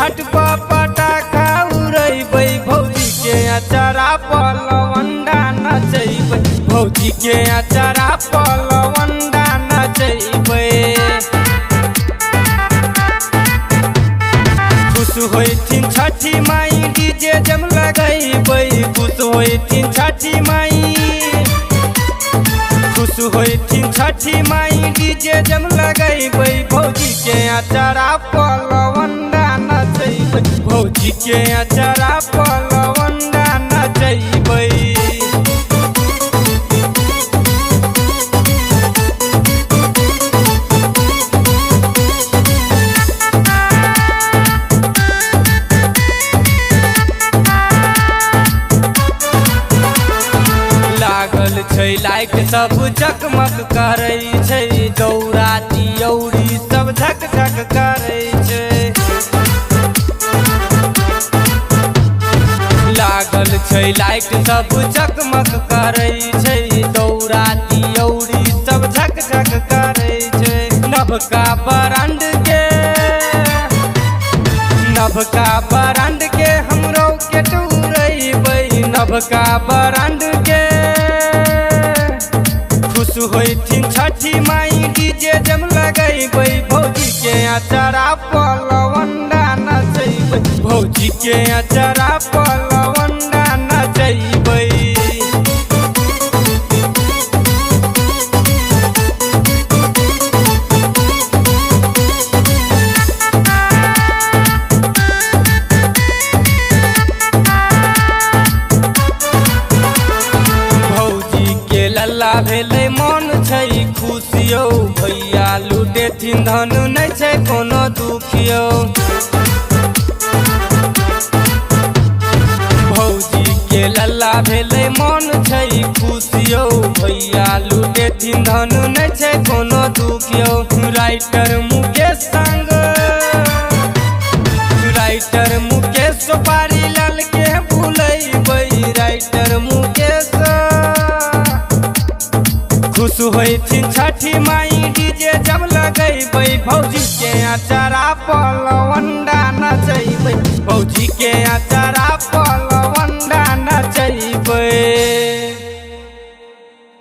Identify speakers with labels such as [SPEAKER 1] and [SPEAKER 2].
[SPEAKER 1] घाट पर पटाखा उड़ैबै, भौजी के अचारा पर लवंडा नचैबै, भौजी के अचारा पर लवंडा नचैबै। खुश होइथिन छठी माई डीजे जम लगैबै, खुश होइथिन छठी माई, खुश होइथिन छठी माई डीजे जम लगैबै, भौजी के अचारा पर लवंडा नचैबै, भौजी के अचारा पर लवंडा नचैबै। लागल छै लाइट सब चकमक करै छै, दौरा दियौरी सब झक झक करै छै। लागल छै लाइट सब चकमक करै छै, दौरा दियौरी सब झक झक करै छै। नवका बरंड के, नवका बरंड के हमरो के टूरैबै, नवका बरंड के। खुश होइथिन छठी माई डीजे जम लगैबै, भौजी के अचारा पर लवंडा नचैबै, भौजी के अचारा पर लवंडा नचैबै। लल्ला भेलै मन छै खुशियो, भैया लुटेथिन धन नै छै कोनो दुखियो। भौजी के लल्ला भेलै मन छै खुशियो, भैया लुटेथिन धन नै छै कोनो दुखियो। राइटर मुकेश संग, राइटर मुकेश सुपारी लाल के भुलैबै, राइटर मुकेश। खुश होइथिन छठी माई डीजे जब लगैबै, भौजी के अचारा पर लवंडा नचैबै, भौजी के अचारा पर लवंडा नचैबै।